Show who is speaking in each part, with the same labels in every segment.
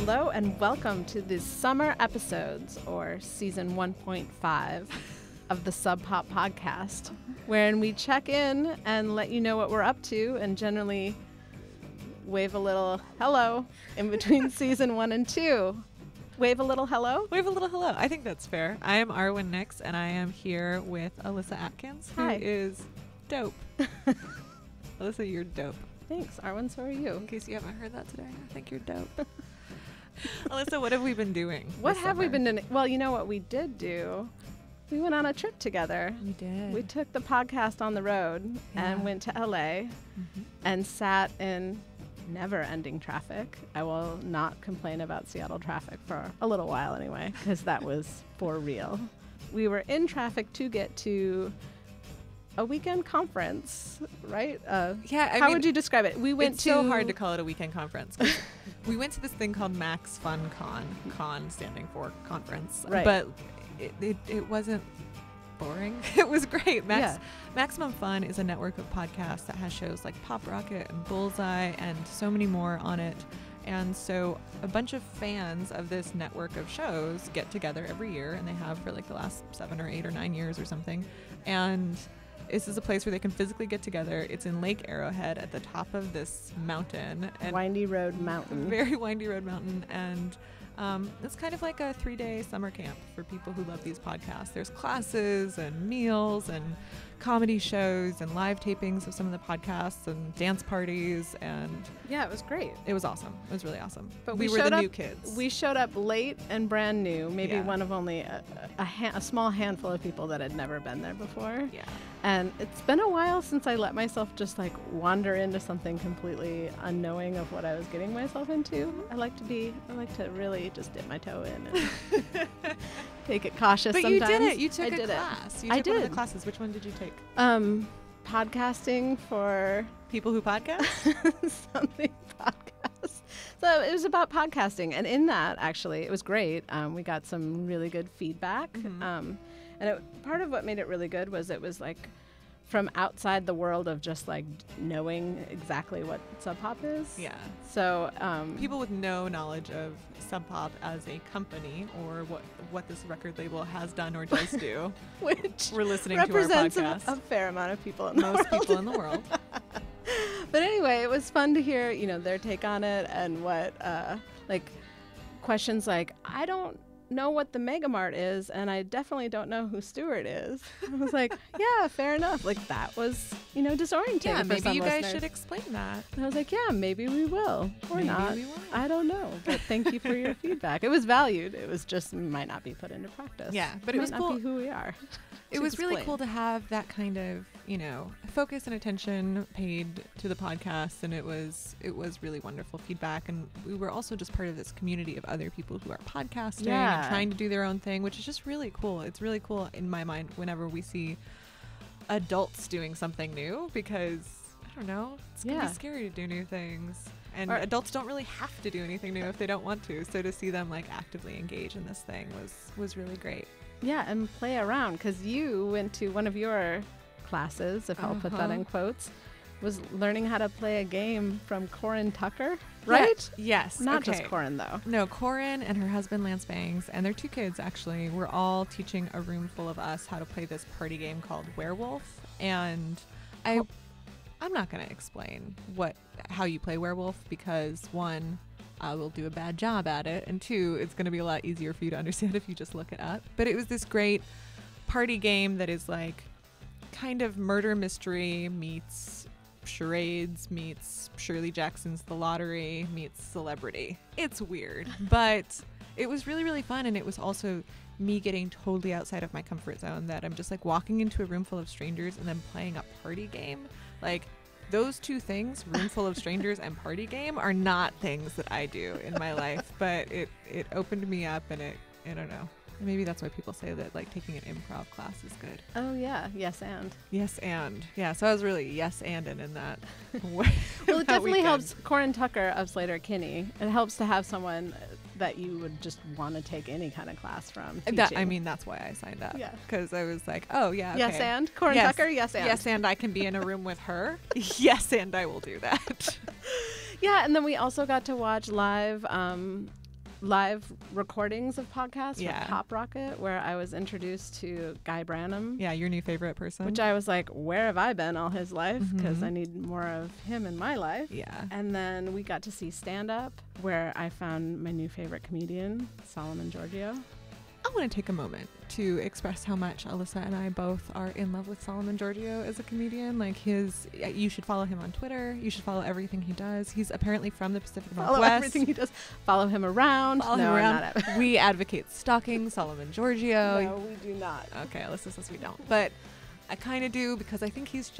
Speaker 1: Hello and welcome to the summer episodes, or season 1.5 of the Sub Pop podcast, wherein we check in and let you know what we're up to and generally wave a little hello in between season 1 and 2. Wave a little hello?
Speaker 2: Wave a little hello. I think that's fair. I am Arwen Nix, and I am here with Alyssa Atkins, who is dope. Alyssa, you're dope.
Speaker 1: Thanks, Arwen. So are you.
Speaker 2: In case you haven't heard that today, I think you're dope. Alyssa, what have we been doing?
Speaker 1: What have we been doing? Well, you know what we did do? We went on a trip together.
Speaker 2: We did.
Speaker 1: We took the podcast on the road and went to LA and sat in never-ending traffic. I will not complain about Seattle traffic for a little while anyway, because that was for real. We were in traffic to get to a weekend conference, right? How would you describe it?
Speaker 2: It's so hard to call it a weekend conference. We went to this thing called Max Fun Con standing for conference,
Speaker 1: right.
Speaker 2: But it wasn't boring. It was great. Maximum Fun is a network of podcasts that has shows like Pop Rocket and Bullseye and so many more on it. And so a bunch of fans of this network of shows get together every year, and they have for like the last 7 or 8 or 9 years or something. And this is a place where they can physically get together. It's in Lake Arrowhead at the top of this mountain.
Speaker 1: Windy Road Mountain.
Speaker 2: Very windy road mountain. And it's kind of like a 3-day summer camp for people who love these podcasts. There's classes and meals and comedy shows and live tapings of some of the podcasts and dance parties, and
Speaker 1: yeah, it was great.
Speaker 2: It was awesome. It was really awesome.
Speaker 1: But
Speaker 2: we were the new kids.
Speaker 1: We showed up late and brand new, maybe one of only a small handful of people that had never been there before.
Speaker 2: Yeah.
Speaker 1: And it's been a while since I let myself just like wander into something completely unknowing of what I was getting myself into. I like to really just dip my toe in and take it cautious
Speaker 2: but
Speaker 1: sometimes.
Speaker 2: You did it. You took a class. You took one of the classes. Which one did you take?
Speaker 1: Podcasting for
Speaker 2: people who podcast?
Speaker 1: Something podcast. So it was about podcasting. And in that, actually, it was great. We got some really good feedback. And part of what made it really good was it was like from outside the world of just like knowing exactly what Sub Pop is.
Speaker 2: Yeah.
Speaker 1: So
Speaker 2: people with no knowledge of Sub Pop as a company or what this record label has done or does do,
Speaker 1: which
Speaker 2: we're listening
Speaker 1: represents
Speaker 2: to our podcast.
Speaker 1: A fair amount of people in the world.
Speaker 2: Most people in the world.
Speaker 1: But anyway, it was fun to hear, their take on it and what like questions like, I don't know what the Mega Mart is, and I definitely don't know who Stewart is. I was like, yeah, fair enough. Like that was, disorienting.
Speaker 2: Yeah,
Speaker 1: for
Speaker 2: maybe
Speaker 1: some
Speaker 2: you guys
Speaker 1: listeners.
Speaker 2: should explain that.
Speaker 1: And I was like, yeah, maybe we will, or
Speaker 2: maybe
Speaker 1: not.
Speaker 2: We won't.
Speaker 1: I don't know, but thank you for your feedback. It was valued. It was just might not be put into practice.
Speaker 2: Yeah, but it was
Speaker 1: might
Speaker 2: cool.
Speaker 1: Not be who we are.
Speaker 2: It was really cool to have that kind of, focus and attention paid to the podcast, and it was really wonderful feedback. And we were also just part of this community of other people who are podcasting and trying to do their own thing, which is just really cool. It's really cool in my mind whenever we see adults doing something new, because I don't know, it's gonna be scary to do new things. And adults don't really have to do anything new if they don't want to. So to see them like actively engage in this thing was really great.
Speaker 1: Yeah, and play around, because you went to one of your classes, if I'll put that in quotes, was learning how to play a game from Corin Tucker, right?
Speaker 2: Yeah. Yes.
Speaker 1: Not just Corin, though.
Speaker 2: No, Corin and her husband, Lance Bangs, and their 2 kids, actually, were all teaching a room full of us how to play this party game called Werewolf. And I'm not going to explain how you play Werewolf, because 1, I will do a bad job at it, and 2, it's going to be a lot easier for you to understand if you just look it up. But it was this great party game that is like kind of murder mystery meets charades meets Shirley Jackson's The Lottery meets Celebrity. It's weird, but it was really, really fun. And it was also me getting totally outside of my comfort zone, that I'm just like walking into a room full of strangers and then playing a party game. Like, those 2 things, room full of strangers and party game, are not things that I do in my life, but it opened me up, and I don't know. Maybe that's why people say that like taking an improv class is good.
Speaker 1: Oh yeah, yes and.
Speaker 2: Yeah, so I was really yes and in that.
Speaker 1: Well, it definitely helps. Corin Tucker of Slater Kinney. It helps to have someone that you would just want to take any kind of class from.
Speaker 2: That's why I signed up. Yeah, because I was like, oh yeah, okay.
Speaker 1: Yes and Corin Tucker. Yes and.
Speaker 2: Yes and I can be in a room with her. Yes and I will do that.
Speaker 1: Yeah, and then we also got to watch live live recordings of podcasts
Speaker 2: Yeah.
Speaker 1: with Pop Rocket, where I was introduced to Guy Branum.
Speaker 2: Yeah, your new favorite person.
Speaker 1: Which I was like, where have I been all his life? Because
Speaker 2: Mhm.
Speaker 1: I need more of him in my life.
Speaker 2: Yeah.
Speaker 1: And then we got to see stand-up, where I found my new favorite comedian, Solomon Giorgio.
Speaker 2: I want to take a moment to express how much Alyssa and I both are in love with Solomon Giorgio as a comedian. Like you should follow him on Twitter. You should follow everything he does. He's apparently from the Pacific Northwest.
Speaker 1: Follow everything he does. Follow him around.
Speaker 2: Follow
Speaker 1: no,
Speaker 2: him around.
Speaker 1: I'm not.
Speaker 2: We advocate stalking Solomon Giorgio.
Speaker 1: No, we do not.
Speaker 2: Okay, Alyssa says we don't. But I kind of do, because I think he's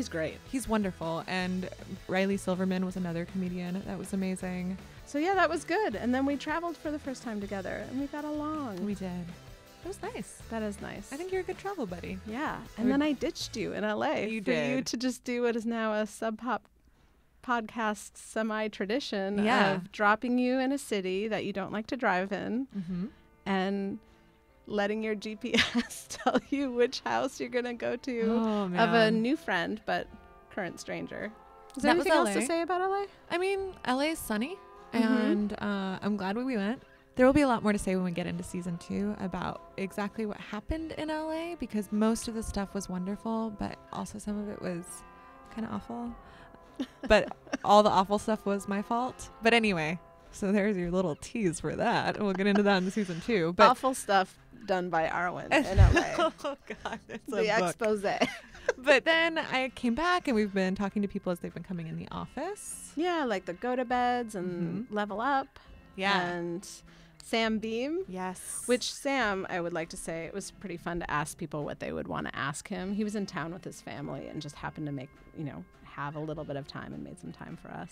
Speaker 1: great.
Speaker 2: He's wonderful. And Riley Silverman was another comedian that was amazing.
Speaker 1: So yeah, that was good. And then we traveled for the first time together, and we got along.
Speaker 2: We did. It was nice.
Speaker 1: That is nice.
Speaker 2: I think you're a good travel buddy.
Speaker 1: Yeah. And then I ditched you in LA
Speaker 2: You
Speaker 1: for you
Speaker 2: did.
Speaker 1: to just do what is now a Sub Pop podcast semi-tradition
Speaker 2: Yeah.
Speaker 1: of dropping you in a city that you don't like to drive in
Speaker 2: Mm-hmm.
Speaker 1: and letting your GPS tell you which house you're going to go to
Speaker 2: Oh, man.
Speaker 1: of a new friend but current stranger. Is there
Speaker 2: That was
Speaker 1: anything else to
Speaker 2: LA.
Speaker 1: say about LA?
Speaker 2: I mean, LA is sunny,
Speaker 1: Mhm.
Speaker 2: and I'm glad we went. There will be a lot more to say when we get into season 2 about exactly what happened in LA, because most of the stuff was wonderful, but also some of it was kind of awful. But all the awful stuff was my fault. But anyway, so there's your little tease for that. We'll get into that in season 2. But
Speaker 1: Awful stuff done by Arwen in LA.
Speaker 2: oh God, it's
Speaker 1: The
Speaker 2: a book.
Speaker 1: expose.
Speaker 2: But then I came back, and we've been talking to people as they've been coming in the office.
Speaker 1: Yeah, like the go-to-beds and Level Up. And Sam Beam.
Speaker 2: Yes.
Speaker 1: Which Sam, I would like to say, it was pretty fun to ask people what they would want to ask him. He was in town with his family and just happened to have a little bit of time and made some time for us.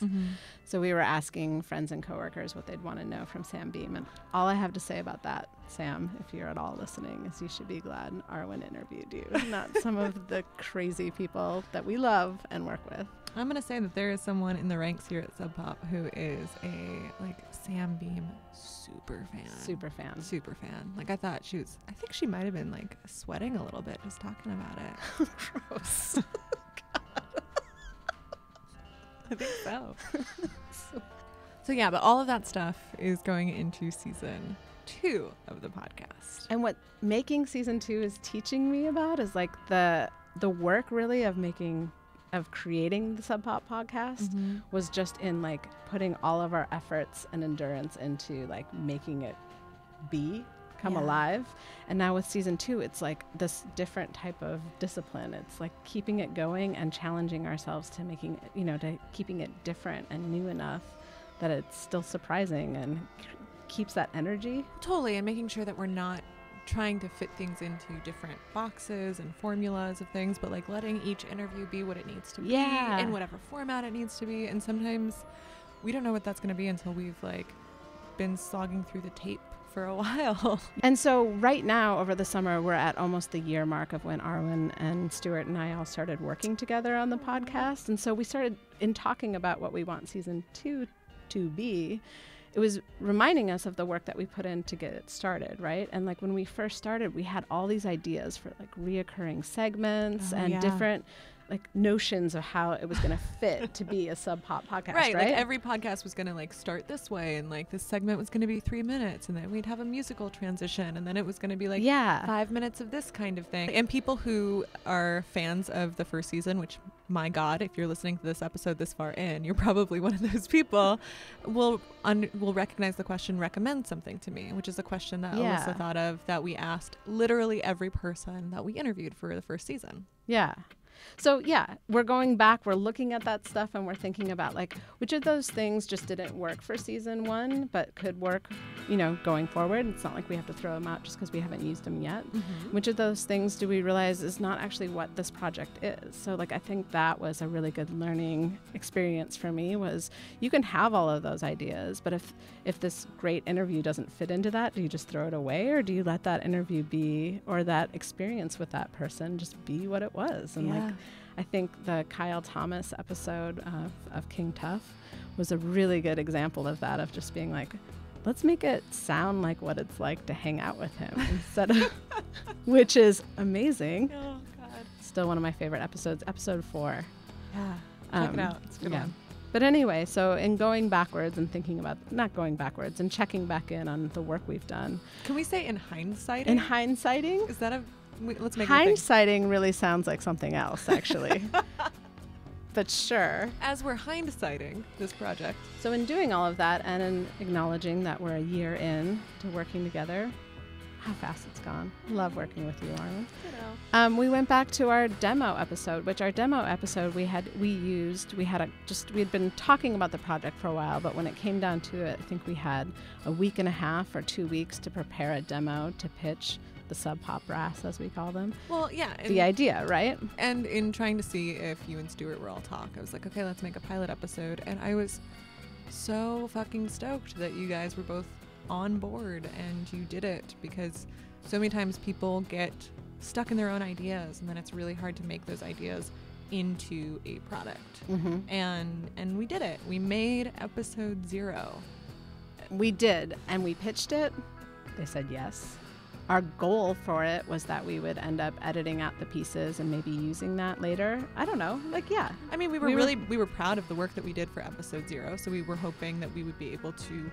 Speaker 1: So we were asking friends and coworkers what they'd want to know from Sam Beam. And all I have to say about that, Sam, if you're at all listening, is you should be glad Arwen interviewed you, not some of the crazy people that we love and work with.
Speaker 2: I'm going to say that there is someone in the ranks here at Sub Pop who is a Sam Beam super fan. Super fan. Like I think she might have been like sweating a little bit just talking about it.
Speaker 1: Gross.
Speaker 2: I think so. So yeah, but all of that stuff is going into season 2 of the podcast.
Speaker 1: And what making season 2 is teaching me about is like the work really of creating the Sub Pop podcast was just in like putting all of our efforts and endurance into like making it come alive. And now with season 2, it's like this different type of discipline. It's like keeping it going and challenging ourselves to making it, to keeping it different and new enough that it's still surprising and keeps that energy.
Speaker 2: Totally, and making sure that we're not trying to fit things into different boxes and formulas of things, but like letting each interview be what it needs to be in whatever format it needs to be. And sometimes we don't know what that's going to be until we've like been slogging through the tape for a while.
Speaker 1: And so right now over the summer, we're at almost the year mark of when Arwen and Stuart and I all started working together on the podcast. And so we started in talking about what we want season 2 to be. It was reminding us of the work that we put in to get it started, right? And like when we first started, we had all these ideas for like reoccurring segments and different like notions of how it was going to fit to be a Sub Pop podcast, right?
Speaker 2: Like every podcast was going to like start this way, and like this segment was going to be 3 minutes, and then we'd have a musical transition, and then it was going to be like 5 minutes of this kind of thing. And people who are fans of the first season, which my God, if you're listening to this episode this far in, you're probably one of those people, will recognize the question, recommend something to me, which is a question that Alyssa thought of that we asked literally every person that we interviewed for the first season.
Speaker 1: Yeah. So we're going back, we're looking at that stuff, and we're thinking about like which of those things just didn't work for season 1 but could work, going forward. It's not like we have to throw them out just because we haven't used them yet. Which of those things do we realize is not actually what this project is? So like I think that was a really good learning experience for me, was you can have all of those ideas, but if this great interview doesn't fit into that, do you just throw it away, or do you let that interview be, or that experience with that person just be what it was? And like I think the Kyle Thomas episode of King Tough was a really good example of that, of just being like, let's make it sound like what it's like to hang out with him instead of, which is amazing.
Speaker 2: Oh God.
Speaker 1: Still one of my favorite episodes, episode 4.
Speaker 2: Yeah. Check it out. It's a good one.
Speaker 1: But anyway, so in going backwards and thinking about, not going backwards, and checking back in on the work we've done.
Speaker 2: Can we say in hindsighting?
Speaker 1: In hindsighting?
Speaker 2: Is that let's make
Speaker 1: hindsighting really sounds like something else, actually. But sure.
Speaker 2: As we're hindsighting this project.
Speaker 1: So in doing all of that and in acknowledging that we're a year in to working together, how fast it's gone. Love working with you, Arlen. We went back to our demo episode, which our demo episode we had been talking about the project for a while, but when it came down to it, I think we had a week and a half or 2 weeks to prepare a demo to pitch the Sub Pop Brass, as we call them.
Speaker 2: Well, yeah.
Speaker 1: The idea, right?
Speaker 2: And in trying to see if you and Stuart were all talk, I was like, okay, let's make a pilot episode. And I was so fucking stoked that you guys were both on board and you did it, because so many times people get stuck in their own ideas and then it's really hard to make those ideas into a product.
Speaker 1: Mm-hmm.
Speaker 2: And we did it. We made episode 0.
Speaker 1: We did, and we pitched it. They said yes. Our goal for it was that we would end up editing out the pieces and maybe using that later. I don't know. Yeah.
Speaker 2: I mean, we were proud of the work that we did for episode 0, so we were hoping that we would be able to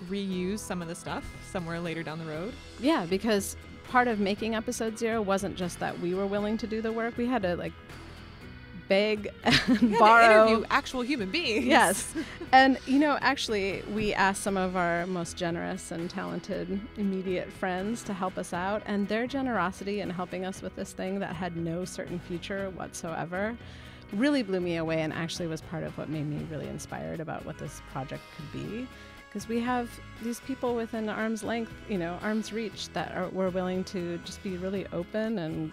Speaker 2: reuse some of the stuff somewhere later down the road.
Speaker 1: Yeah, because part of making episode 0 wasn't just that we were willing to do the work. We had to beg and borrow.
Speaker 2: To interview actual human beings.
Speaker 1: Yes. And, actually, we asked some of our most generous and talented immediate friends to help us out, and their generosity in helping us with this thing that had no certain future whatsoever really blew me away, and actually was part of what made me really inspired about what this project could be. Because we have these people within arm's length, arm's reach that were willing to just be really open and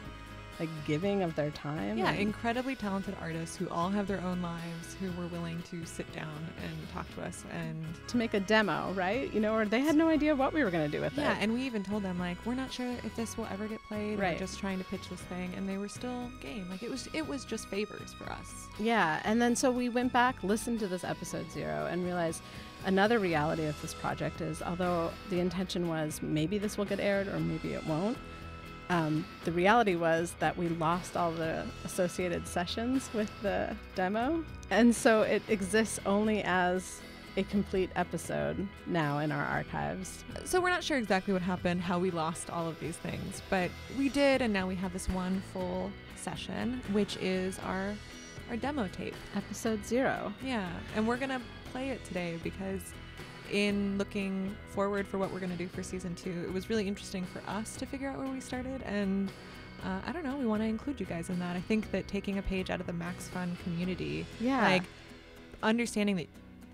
Speaker 1: giving of their time.
Speaker 2: Yeah, incredibly talented artists who all have their own lives, who were willing to sit down and talk to us and
Speaker 1: to make a demo, right? Or they had no idea what we were going to do with it.
Speaker 2: Yeah, and we even told them we're not sure if this will ever get played.
Speaker 1: Right.
Speaker 2: We're just trying to pitch this thing, and they were still game. It was just favors for us.
Speaker 1: Yeah, and then so we went back, listened to this episode 0, and realized another reality of this project is, although the intention was maybe this will get aired or maybe it won't, the reality was that we lost all the associated sessions with the demo. And so it exists only as a complete episode now in our archives.
Speaker 2: So we're not sure exactly what happened, how we lost all of these things, but we did, and now we have this one full session, which is our demo tape.
Speaker 1: Episode 0.
Speaker 2: Yeah, and we're going to play it today because in looking forward for what we're going to do for season 2, it was really interesting for us to figure out where we started, and I don't know, we want to include you guys in that. I think that taking a page out of the Max Fun community, understanding that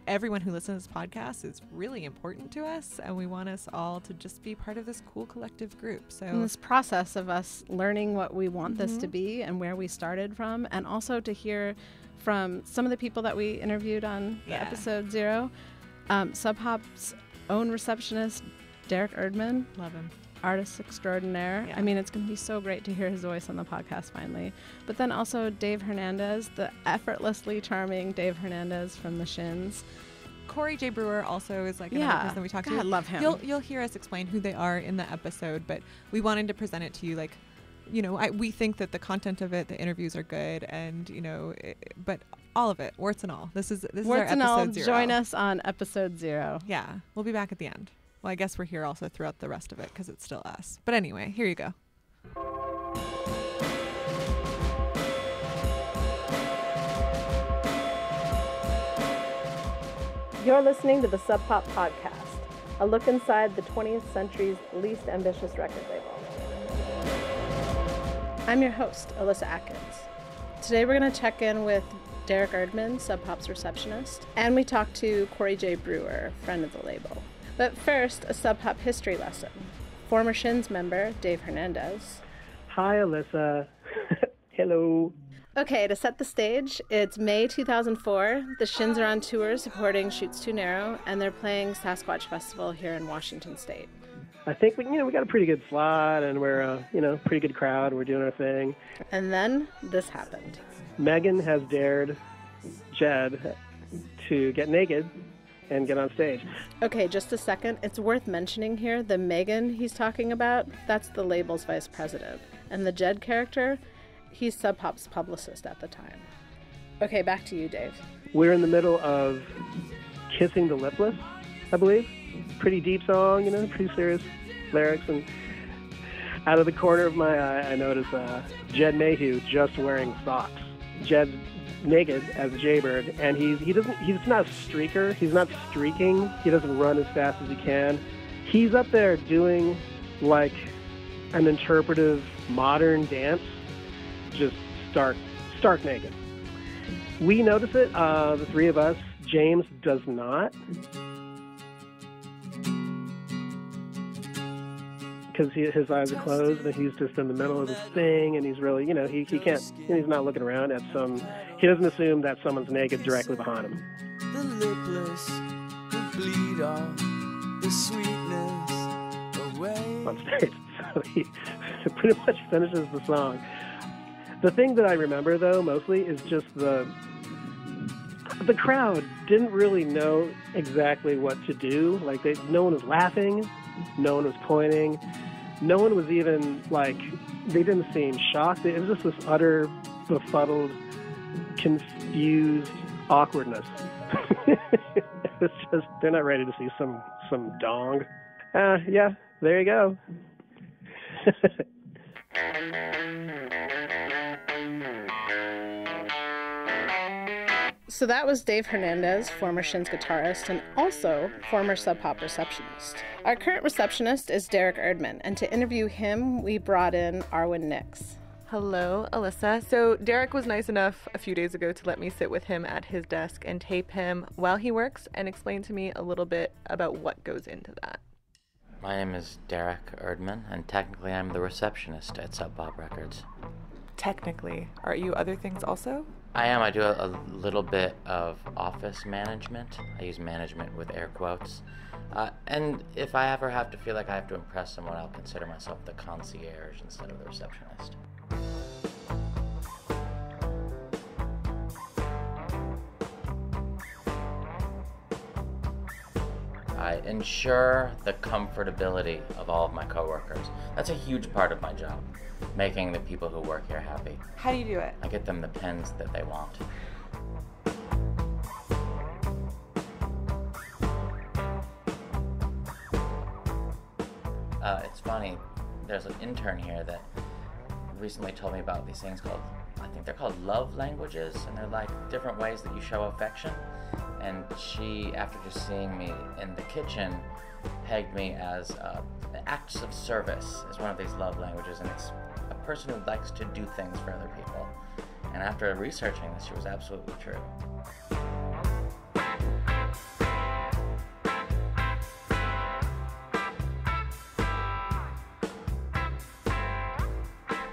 Speaker 2: everyone who listens to this podcast is really important to us, and we want us all to just be part of this cool collective group. So
Speaker 1: in this process of us learning what we want this to be and where we started from, and also to hear from some of the people that we interviewed on the episode 0, Sub Pop's own receptionist, Derek Erdman.
Speaker 2: Love him.
Speaker 1: Artist extraordinaire.
Speaker 2: Yeah.
Speaker 1: I mean, it's going to be so great to hear his voice on the podcast finally. But then also Dave Hernandez, the effortlessly charming Dave Hernandez from the Shins.
Speaker 2: Corey J. Brewer also is another person we talked to.
Speaker 1: I love him.
Speaker 2: You'll hear us explain who they are in the episode, but we wanted to present it to you we think that the content of it, the interviews are good, and but all of it, warts and all. This is our episode 0.
Speaker 1: Join us on episode 0.
Speaker 2: Yeah, we'll be back at the end. Well, I guess we're here also throughout the rest of it because it's still us. But anyway, here you go.
Speaker 1: You're listening to the Sub Pop Podcast, a look inside the 20th century's least ambitious record label. I'm your host, Alyssa Atkins. Today we're going to check in with Derek Erdman, Sub Pop's receptionist, and we talked to Corey J. Brewer, friend of the label. But first, a Sub Pop history lesson. Former Shins member, Dave Hernandez.
Speaker 3: Hi, Alyssa. Hello.
Speaker 1: Okay, to set the stage, it's May 2004. The Shins are on tour supporting Shoots Too Narrow, and they're playing Sasquatch Festival here in Washington State.
Speaker 3: I think we got a pretty good slot, and we're a pretty good crowd. We're doing our thing.
Speaker 1: And then this happened.
Speaker 3: Megan has dared Jed to get naked and get on stage.
Speaker 1: Okay, just a second. It's worth mentioning here, the Megan he's talking about, that's the label's vice president. And the Jed character, he's Sub Pop's publicist at the time. Okay, back to you, Dave.
Speaker 3: We're in the middle of Kissing the Lipless, I believe. Pretty deep song, pretty serious lyrics. And out of the corner of my eye, I notice Jed Mayhew just wearing socks. Jed's naked as a jaybird, and he's not a streaker. He's not streaking. He doesn't run as fast as he can. He's up there doing like an interpretive modern dance, just stark naked. We notice it, the three of us. James does not, because his eyes are closed and he's just in the middle of his thing, and he's really, he can't, he's not looking around at he doesn't assume that someone's naked directly behind him.
Speaker 4: The lipless who bleed all the sweetness away.
Speaker 3: On stage, so he pretty much finishes the song. The thing that I remember, though, mostly is just the crowd didn't really know exactly what to do. Like, no one was laughing, no one was pointing, no one was even, they didn't seem shocked. It was just this utter, befuddled, confused awkwardness. It's just, they're not ready to see some dong. Yeah, there you go.
Speaker 1: So that was Dave Hernandez, former Shins guitarist and also former Sub Pop receptionist. Our current receptionist is Derek Erdman, and to interview him, we brought in Arwen Nix.
Speaker 2: Hello, Alyssa. So Derek was nice enough a few days ago to let me sit with him at his desk and tape him while he works and explain to me a little bit about what goes into that.
Speaker 5: My name is Derek Erdman, and technically I'm the receptionist at Sub Pop Records.
Speaker 2: Technically. Are you other things also?
Speaker 5: I am. I do a little bit of office management. I use management with air quotes. And if I ever have to feel like I have to impress someone, I'll consider myself the concierge instead of the receptionist. I ensure the comfortability of all of my coworkers. That's a huge part of my job, making the people who work here happy.
Speaker 2: How do you do it?
Speaker 5: I get them the pens that they want. It's funny, there's an intern here that recently told me about these things called, I think they're called love languages, and they're like different ways that you show affection. And she, after just seeing me in the kitchen, pegged me as acts of service as one of these love languages, and it's a person who likes to do things for other people. And after researching this, she was absolutely true.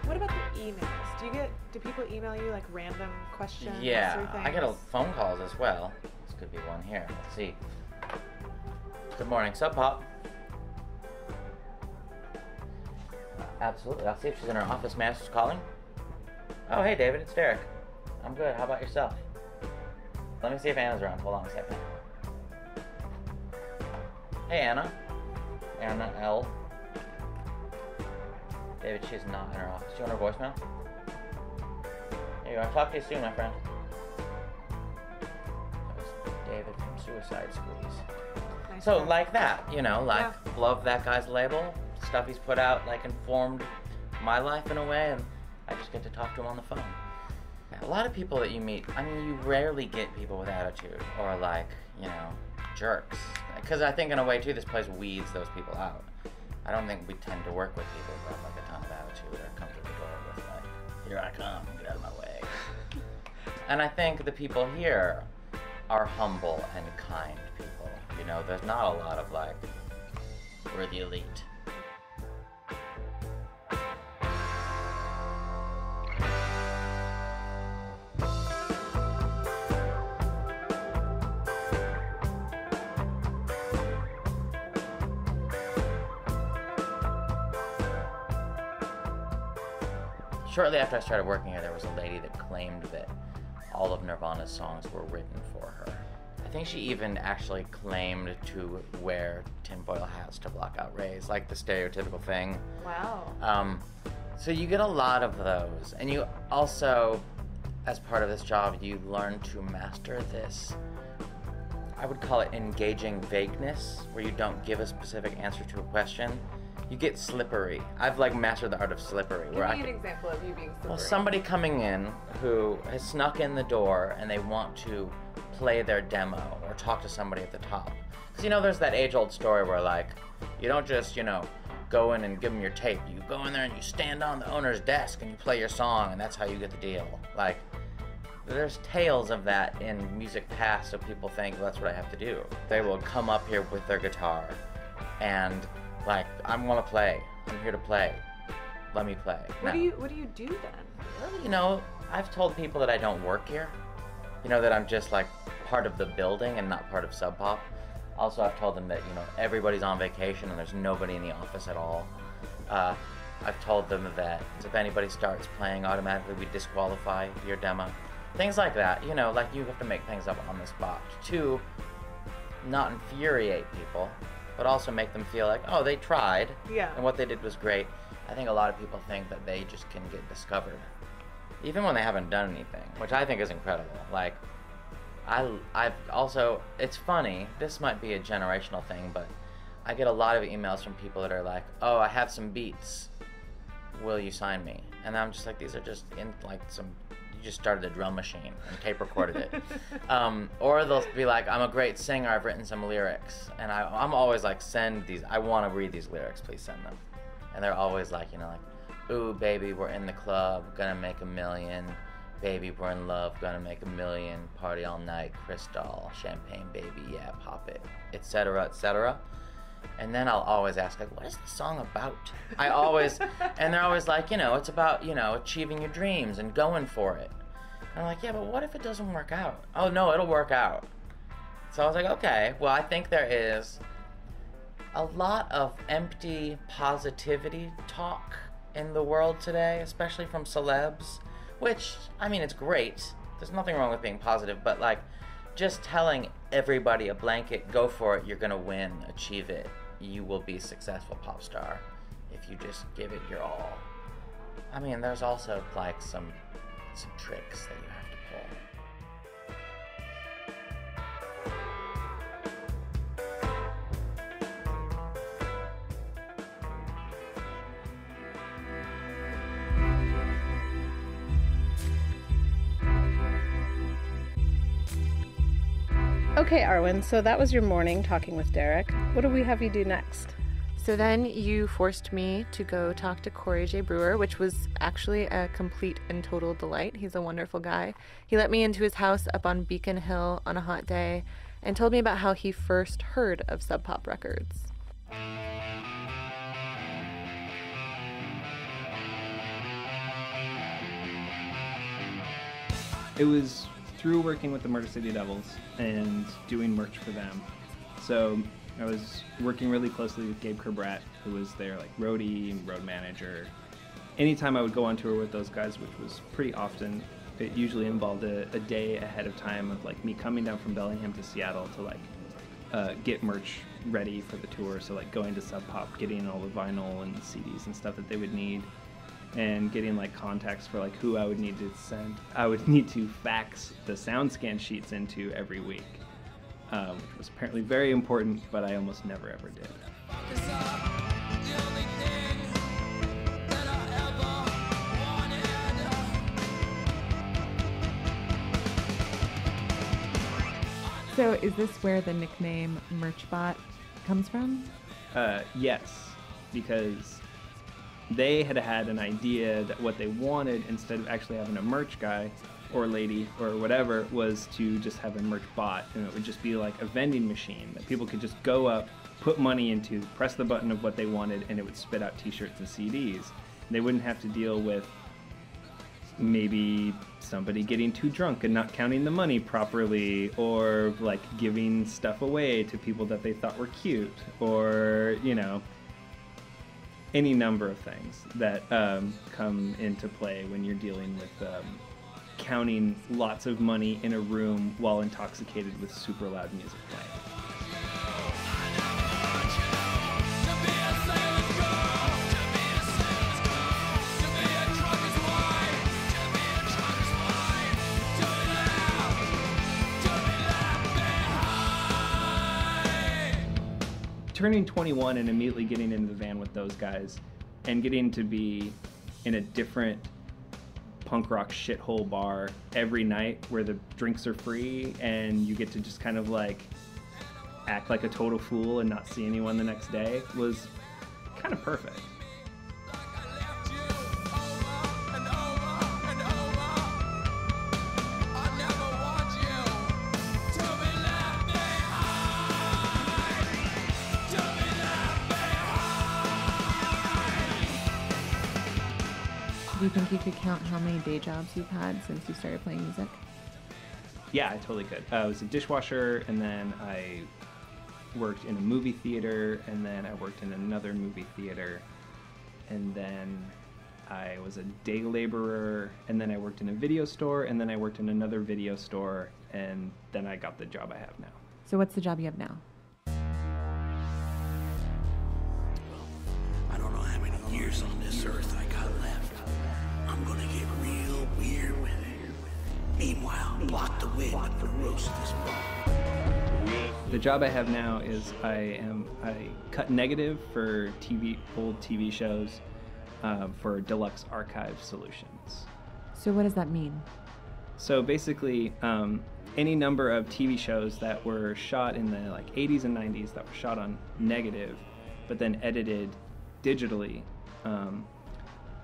Speaker 2: What about the emails? Do people email you like random questions?
Speaker 5: Yeah,
Speaker 2: or things?
Speaker 5: I get phone calls as well. This could be one here. Let's see. Good morning, Sub Pop. Absolutely. I'll see if she's in her office. Master's calling. Oh, hey, David. It's Derek. I'm good. How about yourself? Let me see if Anna's around. Hold on a second. Hey, Anna. Anna L. David, she's not in her office. Do you want her voicemail? Here you go. I'll talk to you soon, my friend. That was David from Suicide Squeeze.
Speaker 2: Nice
Speaker 5: So,
Speaker 2: one.
Speaker 5: like that, love that guy's label. Stuff he's put out, informed my life in a way, and I just get to talk to him on the phone. A lot of people that you meet, you rarely get people with attitude or jerks. Because I think in a way too, this place weeds those people out. I don't think we tend to work with people who have a ton of attitude or come to the door with here I come, get out of my way. And I think the people here are humble and kind people. There's not a lot of we're the elite. Shortly after I started working here, there was a lady that claimed that all of Nirvana's songs were written for her. I think she even actually claimed to wear tinfoil hats to block out rays, like the stereotypical thing.
Speaker 2: Wow.
Speaker 5: So you get a lot of those. And you also, as part of this job, you learn to master this, I would call it engaging vagueness, where you don't give a specific answer to a question. You get slippery. I've like mastered the art of slippery.
Speaker 2: Give me an example of you being slippery.
Speaker 5: Well, somebody coming in who has snuck in the door and they want to play their demo or talk to somebody at the top. Because, you know, there's that age-old story where, like, you don't just, you know, go in and give them your tape. You go in there and you stand on the owner's desk and you play your song, and that's how you get the deal. Like, there's tales of that in music past, so people think, well, that's what I have to do. They will come up here with their guitar and, like, I want to play. I'm here to play. Let me play.
Speaker 2: What do you do then?
Speaker 5: Well, you know, I've told people that I don't work here. You know, that I'm just, like, part of the building and not part of Sub Pop. Also, I've told them that, you know, everybody's on vacation and there's nobody in the office at all. I've told them that if anybody starts playing, automatically we disqualify your demo. Things like that, you know, like you have to make things up on the spot to not infuriate people, but also make them feel like, oh, they tried, and what they did was great. I think a lot of people think that they just can get discovered, even when they haven't done anything, which I think is incredible. Like, I've also, it's funny, this might be a generational thing, but I get a lot of emails from people that are like, oh, I have some beats, will you sign me? And I'm just like, these are just in like some, you just started a drum machine and tape recorded it. Or they'll be like, I'm a great singer, I've written some lyrics. And I'm always like, send these, I want to read these lyrics, please send them. And they're always like, you know, like, ooh, baby, we're in the club, gonna make $1 million. Baby, we're in love, gonna make $1 million. Party all night, crystal, champagne, baby, yeah, pop it, etc., etc. And then I'll always ask, like, what is the song about? I always, and they're always like, you know, it's about, you know, achieving your dreams and going for it. And I'm like, yeah, but what if it doesn't work out? Oh, no, it'll work out. So I was like, okay, well, I think there is a lot of empty positivity talk in the world today, especially from celebs, which, I mean, it's great. There's nothing wrong with being positive, but, like, just telling everybody a blanket, go for it, you're gonna win, achieve it, you will be a successful pop star if you just give it your all. I mean, there's also, like, some tricks that you have to pull.
Speaker 1: Okay, Arwen, so that was your morning talking with Derek. What do we have you do next?
Speaker 2: So then you forced me to go talk to Corey J. Brewer, which was actually a complete and total delight. He's a wonderful guy. He let me into his house up on Beacon Hill on a hot day and told me about how he first heard of Sub Pop Records.
Speaker 6: It was through working with the Murder City Devils and doing merch for them. So I was working really closely with Gabe Kerbrat, who was their like roadie and road manager. Anytime I would go on tour with those guys, which was pretty often, it usually involved a day ahead of time of like me coming down from Bellingham to Seattle to like get merch ready for the tour. So like going to Sub Pop, getting all the vinyl and CDs and stuff that they would need, and getting like contacts for like who I would need to send. I would need to fax the sound scan sheets into every week, which was apparently very important, but I almost never ever did.
Speaker 2: So is this where the nickname Merchbot comes from?
Speaker 6: Yes, because they had an idea that what they wanted, instead of actually having a merch guy or lady or whatever, was to just have a merch bot, and it would just be like a vending machine that people could just go up, put money into, press the button of what they wanted, and it would spit out t-shirts and CDs. They wouldn't have to deal with maybe somebody getting too drunk and not counting the money properly, or like giving stuff away to people that they thought were cute, or, you know, any number of things that come into play when you're dealing with counting lots of money in a room while intoxicated with super loud music playing. turning 21 and immediately getting into the van with those guys and getting to be in a different punk rock shithole bar every night where the drinks are free and you get to just kind of like act like a total fool and not see anyone the next day was kind of perfect.
Speaker 2: Do you think you could count how many day jobs you've had since you started playing music?
Speaker 6: Yeah, I totally could. I was a dishwasher, and then I worked in a movie theater, and then I worked in another movie theater, and then I was a day laborer, and then I worked in a video store, and then I worked in another video store, and then I got the job I have now.
Speaker 2: So what's the job you have now?
Speaker 7: I don't know how many years on this earth I got left. I'm gonna get real weird with it. Meanwhile, block the wind to roast this bone.
Speaker 6: The job I have now is I cut negative for old TV shows for Deluxe Archive Solutions.
Speaker 2: So what does that mean?
Speaker 6: So basically, any number of TV shows that were shot in the like 80s and 90s that were shot on negative, but then edited digitally,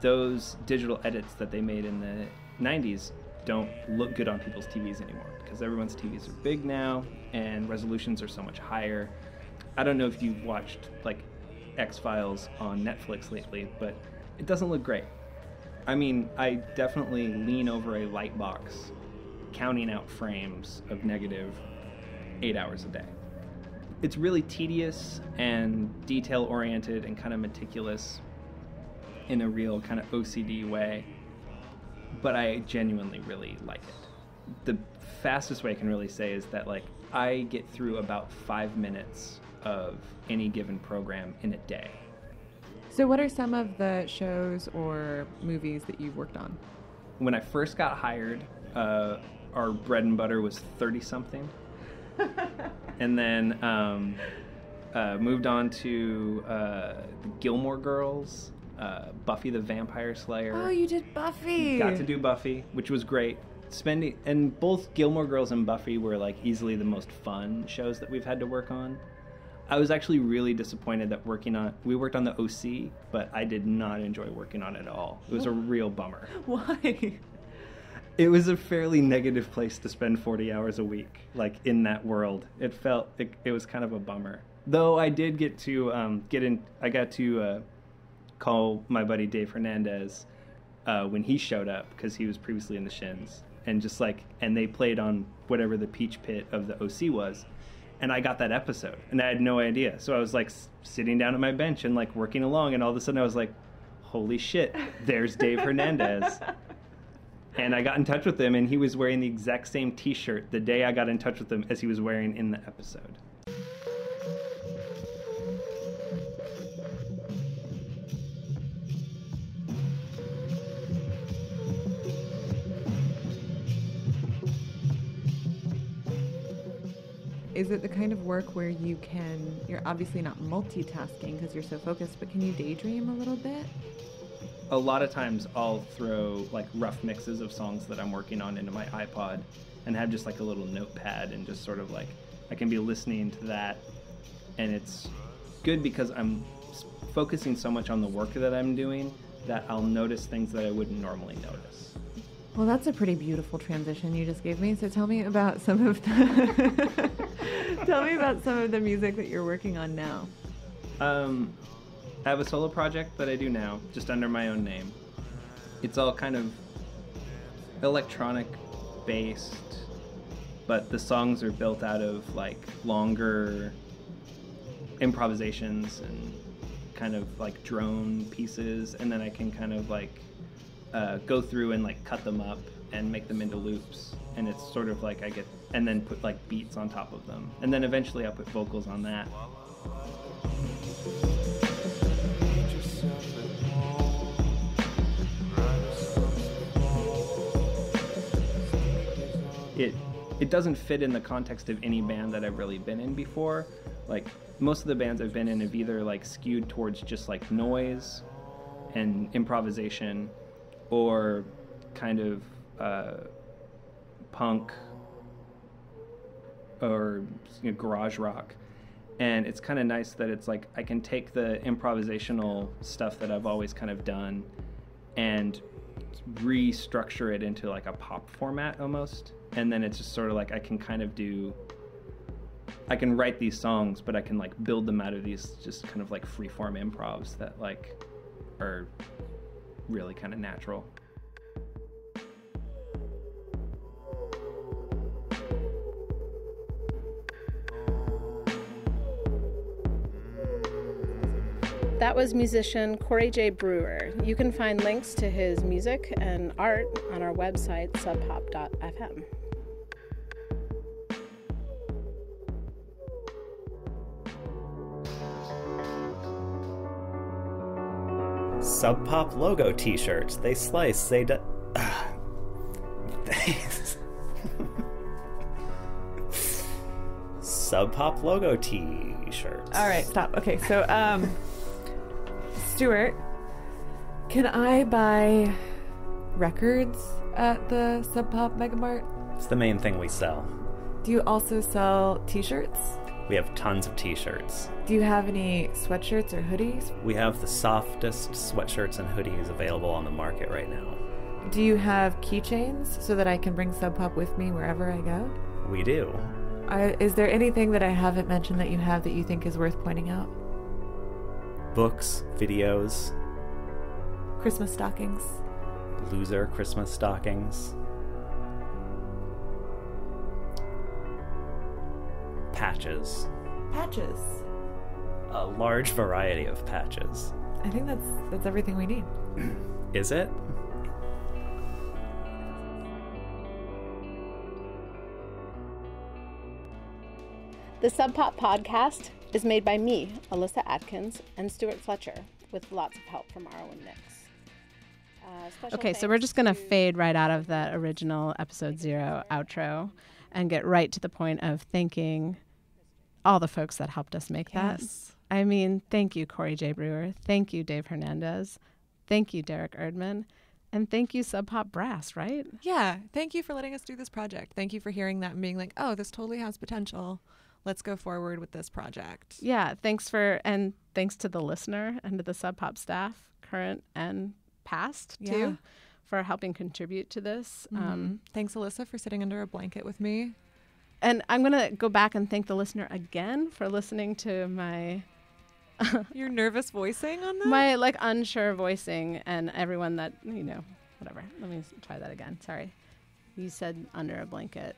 Speaker 6: those digital edits that they made in the 90s don't look good on people's TVs anymore because everyone's TVs are big now and resolutions are so much higher. I don't know if you've watched like X-Files on Netflix lately, but it doesn't look great. I mean, I definitely lean over a light box counting out frames of negative 8 hours a day. It's really tedious and detail-oriented and kind of meticulous in a real kind of OCD way, but I genuinely really like it. The fastest way I can really say is that like I get through about 5 minutes of any given program in a day.
Speaker 2: So what are some of the shows or movies that you've worked on?
Speaker 6: When I first got hired, our bread and butter was 30-something. And then moved on to the Gilmore Girls, Buffy the Vampire Slayer.
Speaker 2: Oh, you did Buffy!
Speaker 6: Got to do Buffy, which was great. And both Gilmore Girls and Buffy were like easily the most fun shows that we've had to work on. I was actually really disappointed that we worked on the OC, but I did not enjoy working on it at all. It was a real bummer.
Speaker 2: Why?
Speaker 6: It was a fairly negative place to spend 40 hours a week, like in that world. It was kind of a bummer. Though I did get to I got to call my buddy Dave Hernandez when he showed up because he was previously in the Shins, and they played on whatever the Peach Pit of the OC was, and I got that episode, and I had no idea. So I was like sitting down at my bench and like working along, and all of a sudden I was like, holy shit, there's Dave Hernandez. And I got in touch with him, and he was wearing the exact same T-shirt the day I got in touch with him as he was wearing in the episode.
Speaker 2: Is it the kind of work where you're obviously not multitasking because you're so focused, but can you daydream a little bit?
Speaker 6: A lot of times I'll throw like rough mixes of songs that I'm working on into my iPod and have just like a little notepad and just sort of like I can be listening to that, and it's good because I'm focusing so much on the work that I'm doing that I'll notice things that I wouldn't normally notice.
Speaker 2: Well, that's a pretty beautiful transition you just gave me. So tell me about some of the music that you're working on now.
Speaker 6: I have a solo project that I do now, just under my own name. It's all kind of electronic based, but the songs are built out of like longer improvisations and kind of like drone pieces, and then I can kind of like go through and like cut them up and make them into loops, and it's sort of like and then put like beats on top of them, and then eventually I'll put vocals on that. it doesn't fit in the context of any band that I've really been in before. Like, most of the bands I've been in have either like skewed towards just like noise and improvisation, or kind of punk or garage rock. And it's kind of nice that it's like I can take the improvisational stuff that I've always kind of done and restructure it into like a pop format almost. And then it's just sort of like I can write these songs, but I can like build them out of these just kind of like freeform improvs that like are really kind of natural.
Speaker 1: That was musician Corey J. Brewer. You can find links to his music and art on our website, subpop.fm.
Speaker 8: Sub Pop logo t-shirts. They slice, they Sub Pop logo t-shirts.
Speaker 2: All right, stop. Okay, so Stuart, can I buy records at the Sub Pop Mega Mart?
Speaker 8: It's the main thing we sell.
Speaker 2: Do you also sell t-shirts?
Speaker 8: We have tons of t-shirts.
Speaker 2: Do you have any sweatshirts or hoodies?
Speaker 8: We have the softest sweatshirts and hoodies available on the market right now.
Speaker 2: Do you have keychains so that I can bring Sub Pop with me wherever I go?
Speaker 8: We do.
Speaker 2: Is there anything that I haven't mentioned that you have that you think is worth pointing out?
Speaker 8: Books, videos.
Speaker 2: Christmas stockings.
Speaker 8: Loser Christmas stockings. Patches.
Speaker 2: Patches.
Speaker 8: A large variety of patches.
Speaker 2: I think that's everything we need.
Speaker 8: Is it?
Speaker 1: The Sub Pop podcast is made by me, Alyssa Atkins, and Stuart Fletcher, with lots of help from Arwen Nix. Okay, so we're just going to fade right out of that original episode 0 outro and get right to the point of thanking all the folks that helped us make that. I mean, thank you, Corey J. Brewer. Thank you, Dave Hernandez. Thank you, Derek Erdman. And thank you, Sub Pop Brass, right?
Speaker 2: Yeah, thank you for letting us do this project. Thank you for hearing that and being like, oh, this totally has potential. Let's go forward with this project.
Speaker 1: Yeah, thanks to the listener and to the Sub Pop staff, current and past, too, for helping contribute to this.
Speaker 2: Mm-hmm. Thanks, Alyssa, for sitting under a blanket with me.
Speaker 1: And I'm going to go back and thank the listener again for listening to my...
Speaker 2: Your nervous voicing on that?
Speaker 1: My, unsure voicing, and everyone that, whatever. Let me try that again. Sorry. You said under a blanket.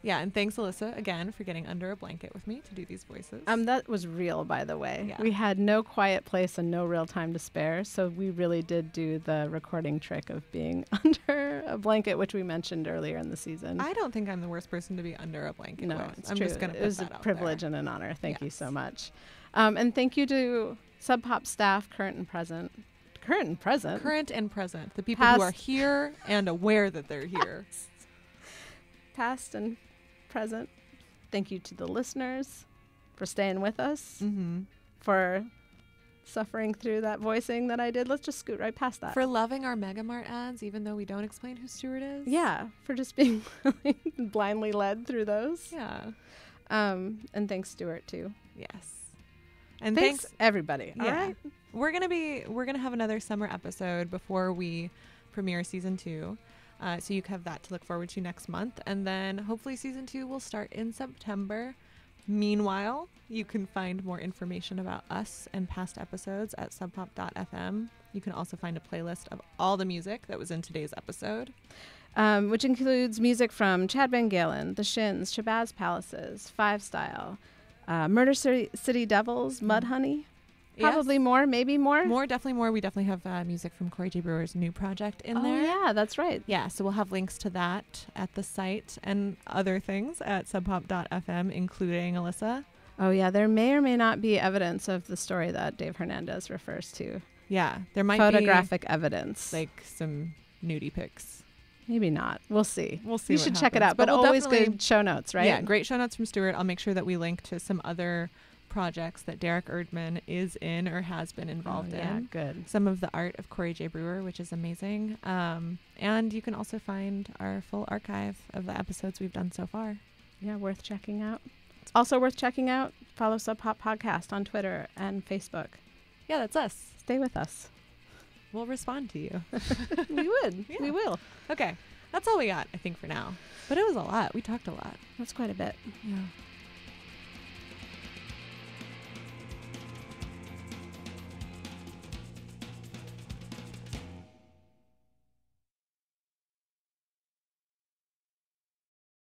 Speaker 2: Yeah, and thanks, Alyssa, again, for getting under a blanket with me to do these voices.
Speaker 1: That was real, by the way.
Speaker 2: Yeah.
Speaker 1: We had no quiet place and no real time to spare, so we really did do the recording trick of being under a blanket, which we mentioned earlier in the season.
Speaker 2: I don't think I'm the worst person to be under a blanket with.
Speaker 1: It's
Speaker 2: I'm
Speaker 1: true.
Speaker 2: just going to put
Speaker 1: It was
Speaker 2: that
Speaker 1: a
Speaker 2: out
Speaker 1: privilege
Speaker 2: there.
Speaker 1: and an honor. Thank you so much. And thank you to Sub Pop staff, current and present. Current and present?
Speaker 2: Current and present. The people
Speaker 1: Past.
Speaker 2: who are here and aware that they're here.
Speaker 1: Past and present. Thank you to the listeners for staying with us, for suffering through that voicing that I did. Let's just scoot right past that.
Speaker 2: For loving our Mega Mart ads, even though we don't explain who Stuart is.
Speaker 1: Yeah, for just being blindly led through those.
Speaker 2: Yeah.
Speaker 1: And thanks, Stuart, too.
Speaker 2: Yes. And
Speaker 1: thanks everybody.
Speaker 2: Yeah.
Speaker 1: All right.
Speaker 2: We're gonna have another summer episode before we premiere season 2. So you have that to look forward to next month. And then hopefully season 2 will start in September. Meanwhile, you can find more information about us and past episodes at subpop.fm. You can also find a playlist of all the music that was in today's episode.
Speaker 1: Which includes music from Chad Van Galen, The Shins, Shabazz Palaces, Five Style, Murder City Devils, Mudhoney. Probably more, maybe more.
Speaker 2: Definitely more. We definitely have music from Corey J. Brewer's new project in there.
Speaker 1: Oh, yeah, that's right.
Speaker 2: Yeah, so we'll have links to that at the site and other things at subpop.fm, including Alyssa.
Speaker 1: Oh, yeah, there may or may not be evidence of the story that Dave Hernandez refers to.
Speaker 2: Yeah, there might
Speaker 1: be photographic evidence.
Speaker 2: Like some nudie pics.
Speaker 1: Maybe not. We'll see.
Speaker 2: We'll see.
Speaker 1: You
Speaker 2: what
Speaker 1: should check it
Speaker 2: happens.
Speaker 1: out. But
Speaker 2: we'll
Speaker 1: always
Speaker 2: definitely-
Speaker 1: good show notes, right?
Speaker 2: Yeah, great show notes from Stuart. I'll make sure that we link to some other projects that Derek Erdman is in or has been involved
Speaker 1: Yeah,
Speaker 2: in.
Speaker 1: good.
Speaker 2: Some of the art of Corey J. Brewer, which is amazing. And you can also find our full archive of the episodes we've done so far.
Speaker 1: Yeah, worth checking out. It's also worth checking out. Follow Sub Pop Podcast on Twitter and Facebook.
Speaker 2: Yeah, that's us.
Speaker 1: Stay with us.
Speaker 2: We'll respond to you.
Speaker 1: We would.
Speaker 2: Yeah.
Speaker 1: We will.
Speaker 2: Okay. That's all we got, I think, for now. But it was a lot. We talked a lot.
Speaker 1: That's quite a bit.
Speaker 2: Yeah.